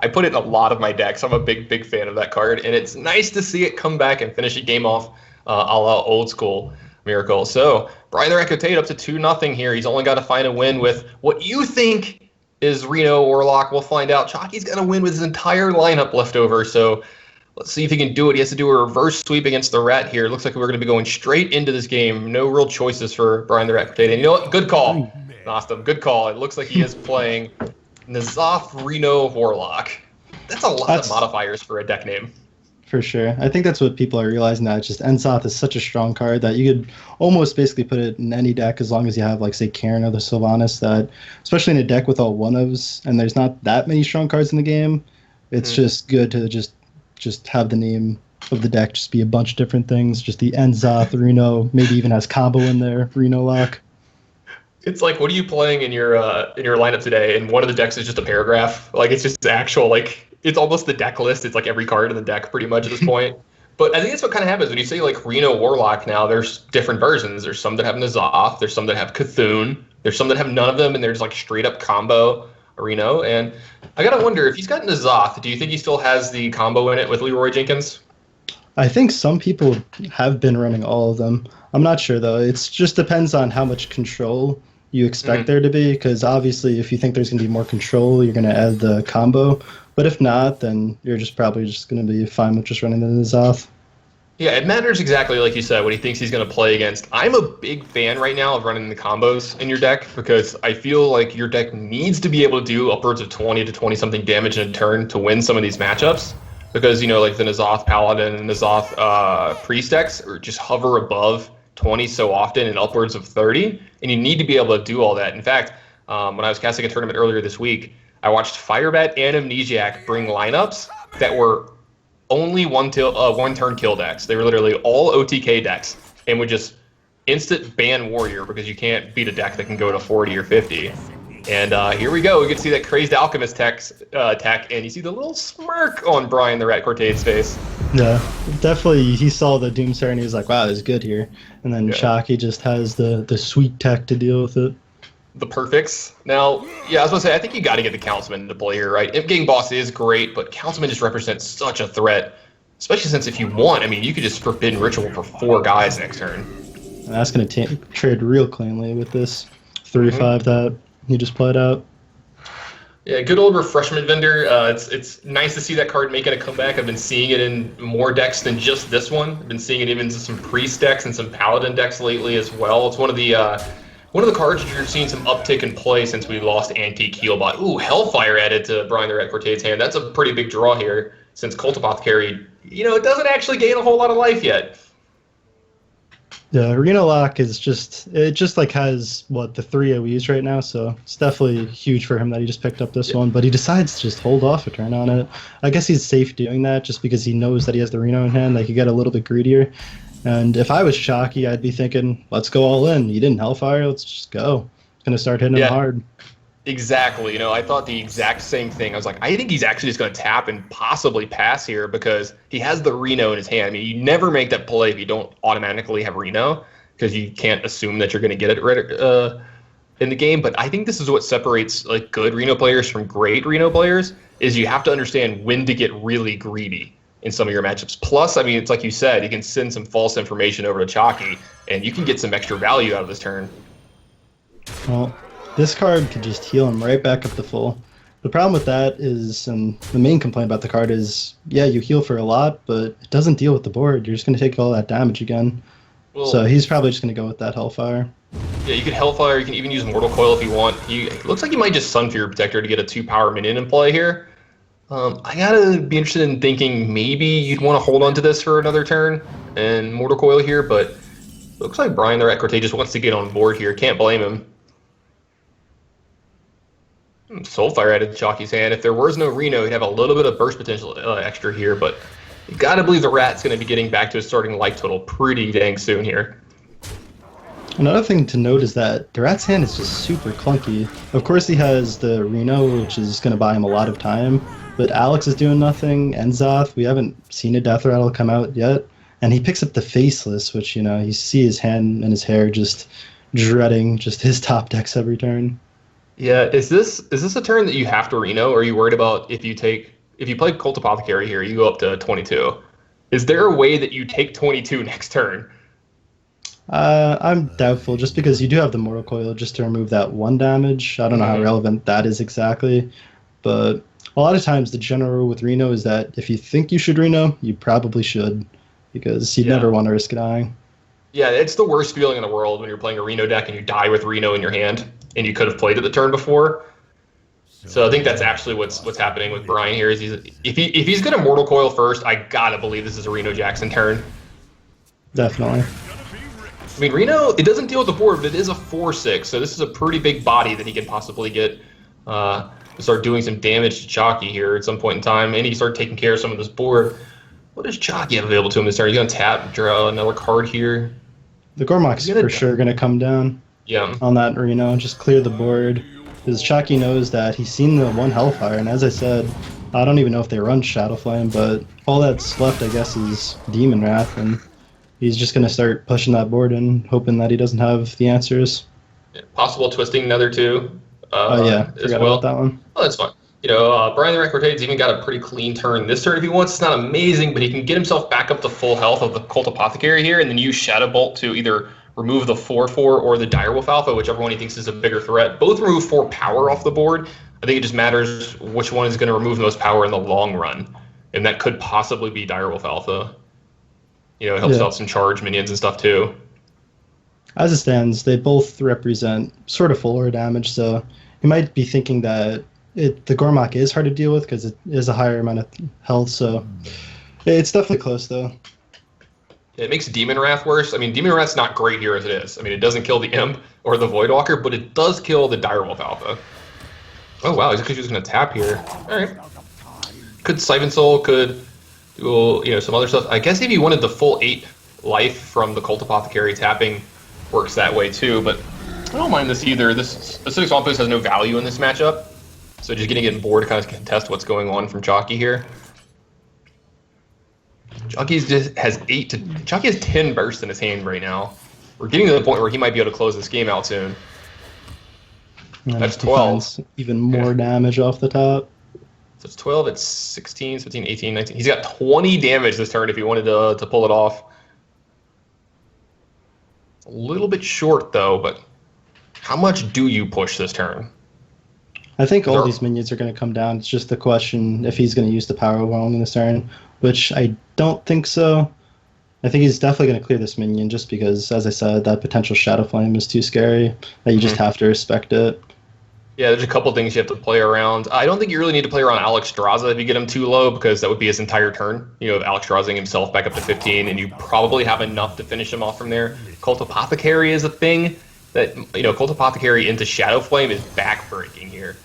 I put it in a lot of my decks. I'm a big fan of that card, and it's nice to see it come back and finish a game off a la old school Miracle. So Brian the Rat up to 2-0 here. He's only got to find a win with what you think is Reno Warlock. We'll find out. Chakki's got to win with his entire lineup left over, so let's see if he can do it. He has to do a reverse sweep against the Rat here. It looks like we're going to be going straight into this game. No real choices for Brian the Rat. And you know what? Good call, Nostum. Good call. It looks like he is playing N'Zoth Reno Warlock. That's a lot of modifiers for a deck name. For sure. I think that's what people are realizing now. It's just N'Zoth is such a strong card that you could almost basically put it in any deck as long as you have, like, say, Karen or the Sylvanas, that, especially in a deck with all one-ofs, and there's not that many strong cards in the game, it's just good to just have the name of the deck just be a bunch of different things. Just the N'Zoth, Reno, maybe even has combo in there, Reno Lock. It's like, what are you playing in your lineup today? And one of the decks is just a paragraph. Like, it's just actual, like, it's almost the deck list. It's like every card in the deck pretty much at this point. But I think that's what kind of happens when you say, like, Reno Warlock now. There's different versions. There's some that have N'Zoth. There's some that have Cthulhu. There's some that have none of them, and there's, like, straight up combo Reno. And I got to wonder, if he's got N'Zoth, do you think he still has the combo in it with Leroy Jenkins? I think some people have been running all of them. I'm not sure, though. It just depends on how much control you expect there to be, because obviously if you think there's going to be more control, you're going to add the combo. But if not, then you're just probably just going to be fine with just running the N'Zoth. Yeah, it matters exactly like you said, what he thinks he's going to play against. I'm a big fan right now of running the combos in your deck because I feel like your deck needs to be able to do upwards of 20 to 20-something damage in a turn to win some of these matchups. Because, you know, like the N'Zoth Paladin and N'Zoth Priest decks are just hover above 20 so often and upwards of 30, and you need to be able to do all that. In fact, when I was casting a tournament earlier this week, I watched Firebat and Amnesiac bring lineups that were only one turn kill decks. They were literally all OTK decks and would just instant ban Warrior because you can't beat a deck that can go to 40 or 50. And here we go. We can see that Crazed Alchemist tech, and you see the little smirk on Brian the Rat Cortade's face. Yeah, definitely. He saw the Doomsayer and he was like, wow, this is good here. And then Chakki just has the sweet tech to deal with it. The perfects. Now, yeah, I was going to say, I think you got to get the Councilman into play here, right? Imp Gang Boss is great, but Councilman just represents such a threat, especially since if you want, I mean, you could just Forbidden Ritual for 4 guys next turn. And that's going to trade real cleanly with this 3-5 that he just played out. Yeah, good old Refreshment Vendor. It's nice to see that card making a comeback. I've been seeing it in more decks than just this one. I've been seeing it even in some Priest decks and some Paladin decks lately as well. It's one of the cards that you're seeing some uptick in play since we lost Antique Healbot. Ooh, Hellfire added to Brian the Rat Cortade's hand. That's a pretty big draw here since Cult Apothecary, you know, it doesn't actually gain a whole lot of life yet. Yeah, Reno Lock is just like has the 3 AoEs right now, so it's definitely huge for him that he just picked up this one, but he decides to just hold off a turn on it. I guess he's safe doing that just because he knows that he has the Reno in hand. Like, he get a little bit greedier. And if I was Chakki, I'd be thinking, let's go all in. You didn't Hellfire, let's just go. It's gonna start hitting him hard. Exactly. You know, I thought the exact same thing. I was like, I think he's actually just going to tap and possibly pass here because he has the Reno in his hand. I mean, you never make that play if you don't automatically have Reno because you can't assume that you're going to get it in the game. But I think this is what separates like good Reno players from great Reno players is you have to understand when to get really greedy in some of your matchups. Plus, I mean, it's like you said, you can send some false information over to Chakki and you can get some extra value out of this turn. Well, this card could just heal him right back up to full. The problem with that is, and the main complaint about the card is, yeah, you heal for a lot, but it doesn't deal with the board. You're just going to take all that damage again. Well, so he's probably just going to go with that Hellfire. Yeah, you could Hellfire. You can even use Mortal Coil if you want. It looks like you might just Sunfear Protector to get a 2-power minion in play here. I gotta be interested in thinking maybe you'd want to hold on to this for another turn and Mortal Coil here, but looks like Brian the Rat Cortade just wants to get on board here. Can't blame him. Soulfire added to Chakki's hand. If there was no Reno, he'd have a little bit of burst potential extra here, but you gotta believe the Rat's gonna be getting back to his starting life total pretty dang soon here. Another thing to note is that the Rat's hand is just super clunky. Of course he has the Reno, which is going to buy him a lot of time, but Alex is doing nothing, N'Zoth, we haven't seen a Death Rattle come out yet, and he picks up the Faceless, which, you know, you see his hand and his hair just dreading just his top decks every turn. Yeah, is this a turn that you have to Reno, or are you worried about if you play Cult Apothecary here, you go up to 22? Is there a way that you take 22 next turn? I'm doubtful, just because you do have the Mortal Coil just to remove that one damage. I don't know how Hmm. relevant that is exactly, but a lot of times the general rule with Reno is that if you think you should Reno, you probably should, because you never Yeah. want to risk dying. Yeah, it's the worst feeling in the world when you're playing a Reno deck and you die with Reno in your hand and you could have played it the turn before. So I think that's actually what's happening with Brian here. Is if he's gonna Mortal Coil first, I gotta believe this is a Reno Jackson turn. Definitely. I mean, Reno, it doesn't deal with the board, but it is a 4/6, so this is a pretty big body that he can possibly get to start doing some damage to Chakki here at some point in time, and he start taking care of some of this board. What does Chakki have available to him this turn? He's gonna tap, draw another card here. The He's Gormok's gonna, for sure going to come down yeah. on that Reno and just clear the board. Because Chucky knows that he's seen the one Hellfire, and as I said, I don't even know if they run Shadow Flame, but all that's left, I guess, is Demon Wrath, and he's just going to start pushing that board and hoping that he doesn't have the answers. Possible twisting nether too, Oh, yeah, as forgot well. about that one. Oh, that's fine. Brian the Recordade's even got a pretty clean turn this turn if he wants. It's not amazing, but he can get himself back up to full health of the Cult Apothecary here, and then use Shadow Bolt to either remove the 4/4 or the Direwolf Alpha, whichever one he thinks is a bigger threat. Both remove 4 power off the board. I think it just matters which one is going to remove the most power in the long run, and that could possibly be Direwolf Alpha. It helps Yeah. out some charge minions and stuff too. As it stands, they both represent sort of fuller damage, so he might be thinking that the Gormok is hard to deal with because it is a higher amount of health, so it's definitely close, though. It makes Demon Wrath worse. I mean, Demon Wrath's not great here as it is. I mean, it doesn't kill the Imp or the Voidwalker, but it does kill the Direwolf Alpha. Oh, wow, he's actually just going to tap here. All right. Could Siphon Soul, could do some other stuff. I guess if you wanted the full 8 life from the Cult Apothecary, tapping works that way too, but I don't mind this either. This Acidic Swamp Ooze has no value in this matchup, so just getting it board to kind of contest what's going on from Chakki here. Chakki has 10 bursts in his hand right now. We're getting to the point where he might be able to close this game out soon. And That's he 12. finds even more damage off the top. So it's 12, it's 16, 17, 18, 19. He's got 20 damage this turn if he wanted to pull it off. A little bit short, though, but how much do you push this turn? I think all these minions are going to come down. It's just the question if he's going to use the power overwhelm in this turn, which I don't think so. I think he's definitely going to clear this minion just because, as I said, that potential Shadow Flame is too scary that you just have to respect it. Yeah, there's a couple things you have to play around. I don't think you really need to play around Alex Straza if you get him too low, because that would be his entire turn. Alex Strazing himself back up to 15, and you probably have enough to finish him off from there. Cult Apothecary is a thing that, Cult Apothecary into Shadow Flame is backbreaking here.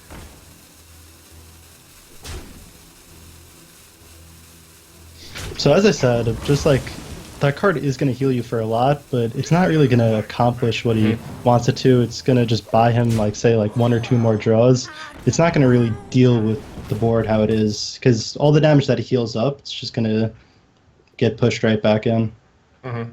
So as I said, just like that card is going to heal you for a lot, but it's not really going to accomplish what he wants it to. It's going to just buy him, say 1 or 2 more draws. It's not going to really deal with the board how it is, because all the damage that he heals up, it's just going to get pushed right back in. Mm-hmm.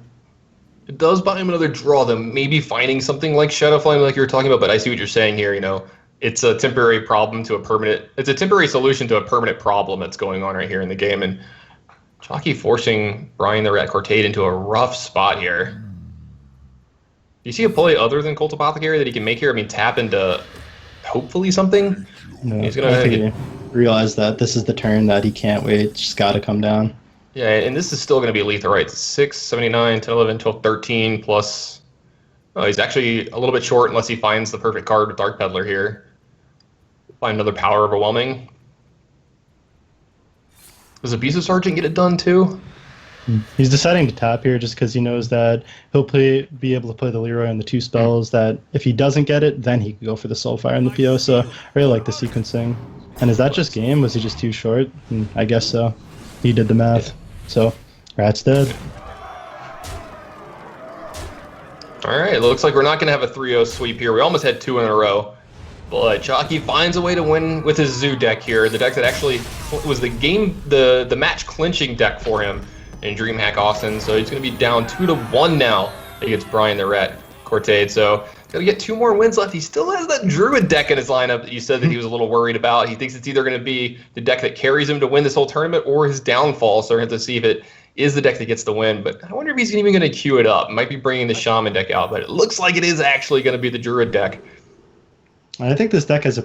It does buy him another draw, though. Maybe finding something like Shadow Flame, like you were talking about. But I see what you're saying here. It's a temporary problem to a permanent. It's a temporary solution to a permanent problem that's going on right here in the game, and Chakki forcing Brian the Rat Cortade into a rough spot here. Do you see a play other than Cult Apothecary that he can make here? I mean, tap into hopefully something. No, He's I gonna think he realized that this is the turn that he can't wait. It's just got to come down. Yeah, and this is still going to be lethal, right? 6, 79, 10, 11, 12, 13 plus. Oh, he's actually a little bit short unless he finds the perfect card with Dark Peddler here. Find another power overwhelming. Does Abusive Sergeant get it done too? He's deciding to tap here just because he knows that he'll be able to play the Leroy on the 2 spells, that if he doesn't get it, then he can go for the Soulfire and the PO, so I really like the sequencing. And is that just game? Was he just too short? I guess so. He did the math. So, Rat's dead. Alright, it looks like we're not going to have a 3-0 sweep here. We almost had 2 in a row. But Chakki finds a way to win with his Zoo deck here. The deck that actually was the match clinching deck for him in DreamHack Austin. So he's going to be down 2-1 now against Brian the Rat Cortade. So Got to get 2 more wins left. He still has that Druid deck in his lineup that you said that he was a little worried about. He thinks it's either going to be the deck that carries him to win this whole tournament or his downfall. So we're going to have to see if it is the deck that gets the win. But I wonder if he's even going to queue it up. Might be bringing the Shaman deck out, but it looks like it is actually going to be the Druid deck. I think this deck has a